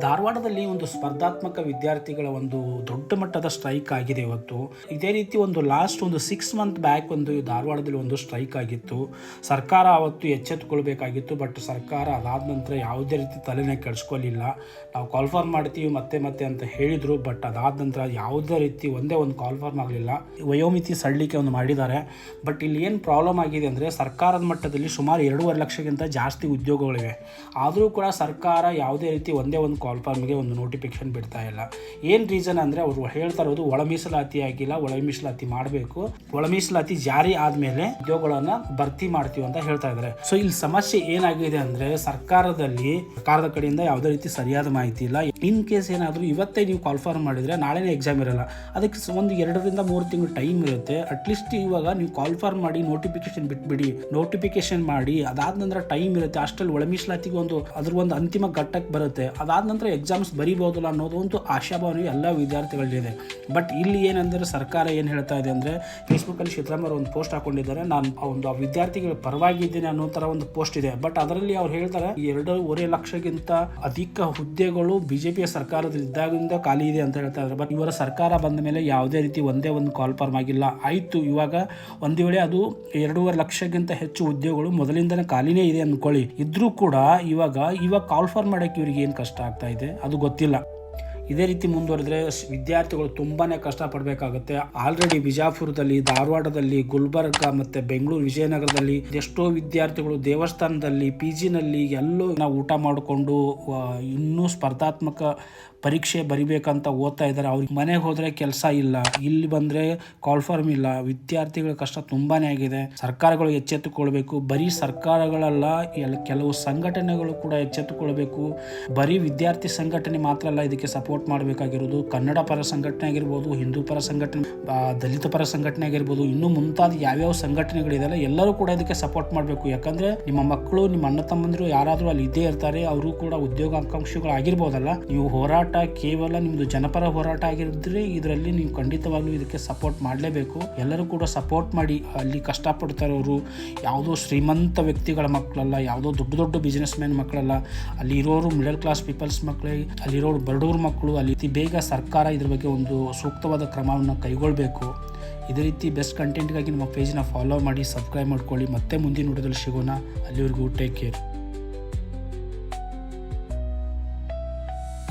ಧಾರವಾಡದಲ್ಲಿ ಒಂದು ಸ್ಪರ್ಧಾತ್ಮಕ ವಿದ್ಯಾರ್ಥಿಗಳ ಒಂದು ದೊಡ್ಡ ಮಟ್ಟದ ಸ್ಟ್ರೈಕ್ ಆಗಿದೆ ಇವತ್ತು. ಇದೇ ರೀತಿ ಒಂದು ಲಾಸ್ಟ್ 6 ಮಂತ್ ಬ್ಯಾಕ್ ಒಂದು ಧಾರವಾಡದಲ್ಲಿ ಒಂದು ಸ್ಟ್ರೈಕ್ ಆಗಿತ್ತು. ಸರ್ಕಾರ ಅವತ್ತು ಎಚ್ಚೆತ್ತುಕೊಳ್ಬೇಕಾಗಿತ್ತು. ಬಟ್ ಸರ್ಕಾರ ಅದಾದ ನಂತರ ಯಾವುದೇ ರೀತಿ ತಲೆನೇ ಕೆಡಿಸ್ಕೊಳ್ಳಿಲ್ಲ. ನಾವು ಕಾಲ್ಫಾರ್ಮ್ ಮಾಡ್ತೀವಿ ಮತ್ತೆ ಅಂತ ಹೇಳಿದರು. ಬಟ್ ಅದಾದ ನಂತರ ಯಾವುದೇ ರೀತಿ ಒಂದೇ ಒಂದು ಕಾಲ್ಫಾರ್ಮ್ ಆಗಲಿಲ್ಲ. ವಯೋಮಿತಿ ಸಡಿಲಿಕೆ ಒಂದು ಮಾಡಿದ್ದಾರೆ. ಬಟ್ ಇಲ್ಲಿ ಏನು ಪ್ರಾಬ್ಲಮ್ ಆಗಿದೆ ಅಂದರೆ, ಸರ್ಕಾರದ ಮಟ್ಟದಲ್ಲಿ ಸುಮಾರು 2.5 ಲಕ್ಷಕ್ಕಿಂತ ಜಾಸ್ತಿ ಉದ್ಯೋಗಗಳಿವೆ. ಆದರೂ ಕೂಡ ಸರ್ಕಾರ ಯಾವುದೇ ರೀತಿ ಒಂದೇ ಒಂದು ಕಾಲ್ಫಾರ್ಮ್ಗೆ ಒಂದು ನೋಟಿಫಿಕೇಶನ್ ಬಿಡ್ತಾ ಇಲ್ಲ. ಏನು ರೀಸನ್ ಅಂದರೆ, ಅವರು ಹೇಳ್ತಾ ಇರೋದು ಒಳ ಮೀಸಲಾತಿ ಆಗಿಲ್ಲ, ಒಳ ಮೀಸಲಾತಿ ಮಾಡಬೇಕು, ಒಳ ಮೀಸಲಾತಿ ಜಾರಿ ಆದಮೇಲೆ ಉದ್ಯೋಗಗಳನ್ನು ಭರ್ತಿ ಮಾಡ್ತೀವಿ ಅಂತ ಹೇಳ್ತಾ ಇದ್ದಾರೆ. ಸೊ ಇಲ್ಲಿ ಸಮಸ್ಯೆ ಏನಾಗಿದೆ ಅಂದರೆ, ಸರ್ಕಾರದ ಕಡೆಯಿಂದ ಯಾವುದೇ ರೀತಿ ಸರಿಯಾದ ಮಾಹಿತಿ ಇಲ್ಲ. ಇನ್ ಕೇಸ್ ಏನಾದರೂ ಇವತ್ತೇ ನೀವು ಕಾಲ್ಫಾರ್ಮ್ ಮಾಡಿದರೆ ನಾಳೆನೇ ಎಕ್ಸಾಮ್ ಇರಲ್ಲ. ಅದಕ್ಕೆ ಒಂದು 2 ರಿಂದ 3 ತಿಂಗಳು ಟೈಮ್ ಇರುತ್ತೆ. ಅಟ್ಲೀಸ್ಟ್ ಇವಾಗ ನೀವು ಕಾಲ್ಫಾರ್ಮ್ ಮಾಡಿ ನೋಟಿಫಿಕೇಶನ್ ಬಿಟ್ಬಿಡಿ. ನೋಟಿಫಿಕೇಶನ್ ಮಾಡಿ ಅದಾದ ನಂತರ ಟೈಮ್ ಇರುತ್ತೆ. ಅಷ್ಟರಲ್ಲಿ ಒಳ ಮೀಸಲಾತಿಗೆ ಅದ್ರ ಒಂದು ಅಂತಿಮ ಘಟ್ಟಕ್ಕೆ ಬರುತ್ತೆ. ಅದಾದ ನಂತರ ಎಕ್ಸಾಮ್ಸ್ ಬರೀಬಹುದಲ್ಲ ಅನ್ನೋದು ಒಂದು ಆಶಾಭಾವನೆ ಎಲ್ಲ ವಿದ್ಯಾರ್ಥಿಗಳಿದೆ. ಬಟ್ ಇಲ್ಲಿ ಏನಂದರೆ, ಸರ್ಕಾರ ಏನು ಹೇಳ್ತಾ ಇದೆ ಅಂದರೆ, ಫೇಸ್ಬುಕ್ಕಲ್ಲಿ ಸಿದ್ದರಾಮಯ್ಯ ಒಂದು ಪೋಸ್ಟ್ ಹಾಕೊಂಡಿದ್ದಾರೆ. ನಾನು ಒಂದು ವಿದ್ಯಾರ್ಥಿಗಳ ಪರವಾಗಿದ್ದೇನೆ ಅನ್ನೋ ಥರ ಒಂದು ಪೋಸ್ಟ್ ಇದೆ. ಬಟ್ ಅದರಲ್ಲಿ ಅವ್ರು ಹೇಳ್ತಾರೆ 2.5 ಲಕ್ಷಕ್ಕಿಂತ ಅಧಿಕ ಹುದ್ದೆಗಳು ಬಿಜೆಪಿಯ ಸರ್ಕಾರದಲ್ಲಿ ಇದ್ದಾಗಿಂದ ಖಾಲಿ ಇದೆ ಅಂತ ಹೇಳ್ತಾ ಇದ್ದಾರೆ. ಬಟ್ ಇವರ ಸರ್ಕಾರ ಬಂದ ಮೇಲೆ ಯಾವುದೇ ರೀತಿ ಒಂದೇ ಒಂದು ಕಾಲ್ಫಾರ್ಮ್ ಆಗಿಲ್ಲ. ಆಯಿತು, ಇವಾಗ ಒಂದು ವೇಳೆ ಅದು 2.5 ಲಕ್ಷಕ್ಕಿಂತ ಹೆಚ್ಚು ಹುದ್ದೆಗಳು ಮೊದಲಿಂದನೇ ಖಾಲಿನೇ ಇದೆ ಅಂದ್ಕೊಳ್ಳಿ. ಇದ್ರೂ ಕೂಡ ಇವಾಗ ಕಾಲ್ಫಾರ್ಮ್ ಮಾಡೋಕ್ಕೆ ಇವ್ರಿಗೆ ಏನು ಕಷ್ಟ ಆಗ್ತಾ ಇದೆ ಅದು ಗೊತ್ತಿಲ್ಲ. ಇದೇ ರೀತಿ ಮುಂದುವರೆದ್ರೆ ವಿದ್ಯಾರ್ಥಿಗಳು ತುಂಬಾ ಕಷ್ಟಪಡಬೇಕಾಗುತ್ತೆ. ಆಲ್ರೆಡಿ ವಿಜಯಪುರದಲ್ಲಿ, ಧಾರವಾಡದಲ್ಲಿ, ಗುಲ್ಬರ್ಗ ಮತ್ತು ಬೆಂಗಳೂರು, ವಿಜಯನಗರದಲ್ಲಿ ಎಷ್ಟೋ ವಿದ್ಯಾರ್ಥಿಗಳು ದೇವಸ್ಥಾನದಲ್ಲಿ, PGನಲ್ಲಿ ಎಲ್ಲೂ ನಾವು ಊಟ ಮಾಡಿಕೊಂಡು ಇನ್ನೂ ಸ್ಪರ್ಧಾತ್ಮಕ ಪರೀಕ್ಷೆ ಬರಿಬೇಕಂತ ಓದ್ತಾ ಇದ್ದಾರೆ. ಅವ್ರಿಗೆ ಮನೆಗೆ ಹೋದರೆ ಕೆಲಸ ಇಲ್ಲ, ಇಲ್ಲಿ ಬಂದರೆ ಕಾಲ್ಫಾರ್ಮ್ ಇಲ್ಲ. ವಿದ್ಯಾರ್ಥಿಗಳ ಕಷ್ಟ ತುಂಬಾ ಆಗಿದೆ. ಸರ್ಕಾರಗಳು ಎಚ್ಚೆತ್ತುಕೊಳ್ಬೇಕು. ಬರೀ ಸರ್ಕಾರಗಳಲ್ಲ, ಕೆಲವು ಸಂಘಟನೆಗಳು ಕೂಡ ಎಚ್ಚೆತ್ತುಕೊಳ್ಬೇಕು. ಬರೀ ವಿದ್ಯಾರ್ಥಿ ಸಂಘಟನೆ ಮಾತ್ರ ಅಲ್ಲ ಇದಕ್ಕೆ ಸಪೋರ್ಟ್ ಮಾಡಬೇಕಾಗಿರೋದು. ಕನ್ನಡ ಪರ ಸಂಘಟನೆ ಆಗಿರ್ಬೋದು, ಹಿಂದೂ ಪರ ಸಂಘಟನೆ, ದಲಿತ ಪರ ಸಂಘಟನೆ ಆಗಿರ್ಬೋದು, ಇನ್ನೂ ಮುಂತಾದ ಯಾವ್ಯಾವ ಸಂಘಟನೆಗಳಿದೆಯಲ್ಲ ಎಲ್ಲರೂ ಕೂಡ ಇದಕ್ಕೆ ಸಪೋರ್ಟ್ ಮಾಡಬೇಕು. ಯಾಕಂದರೆ ನಿಮ್ಮ ಮಕ್ಕಳು, ನಿಮ್ಮ ಅಣ್ಣ ತಮ್ಮಂದಿರು ಯಾರಾದರೂ ಅಲ್ಲಿ ಇದ್ದೇ ಇರ್ತಾರೆ. ಅವರು ಕೂಡ ಉದ್ಯೋಗಾಕಾಂಕ್ಷಿಗಳು ಆಗಿರ್ಬೋದಲ್ಲ. ನೀವು ಹೋರಾಟ ಕೇವಲ ನಿಮ್ಮದು ಜನಪರ ಹೋರಾಟ ಆಗಿರಿದ್ರೆ ಇದರಲ್ಲಿ ನೀವು ಖಂಡಿತವಾಗ್ಲೂ ಇದಕ್ಕೆ ಸಪೋರ್ಟ್ ಮಾಡಲೇಬೇಕು. ಎಲ್ಲರೂ ಕೂಡ ಸಪೋರ್ಟ್ ಮಾಡಿ. ಅಲ್ಲಿ ಕಷ್ಟಪಡ್ತಾರವರು ಯಾವುದೋ ಶ್ರೀಮಂತ ವ್ಯಕ್ತಿಗಳ ಮಕ್ಕಳಲ್ಲ, ಯಾವುದೋ ದೊಡ್ಡ ಬಿಸ್ನೆಸ್ ಮ್ಯಾನ್ ಮಕ್ಕಳಲ್ಲ. ಅಲ್ಲಿ ಇರೋರು ಮಿಡಲ್ ಕ್ಲಾಸ್ ಪೀಪಲ್ಸ್ ಮಕ್ಕಳೇ, ಅಲ್ಲಿರೋರು ಬಡವ್ರ ಮಕ್ಕಳು. ಅಲ್ಲಿ ಬೇಗ ಸರ್ಕಾರ ಇದ್ರ ಬಗ್ಗೆ ಒಂದು ಸೂಕ್ತವಾದ ಕ್ರಮವನ್ನು ಕೈಗೊಳ್ಳಬೇಕು. ಇದೇ ರೀತಿ ಬೆಸ್ಟ್ ಕಂಟೆಂಟ್ಗಾಗಿ ನಮ್ಮ ಪೇಜ್ನ ಫಾಲೋ ಮಾಡಿ, ಸಬ್ಸ್ಕ್ರೈಬ್ ಮಾಡ್ಕೊಳ್ಳಿ. ಮತ್ತೆ ಮುಂದಿನ ವಿಡಿಯೋದಲ್ಲಿ ಸಿಗೋಣ. ಅಲ್ಲಿವರೆಗೂ ಟೇಕ್ ಕೇರ್.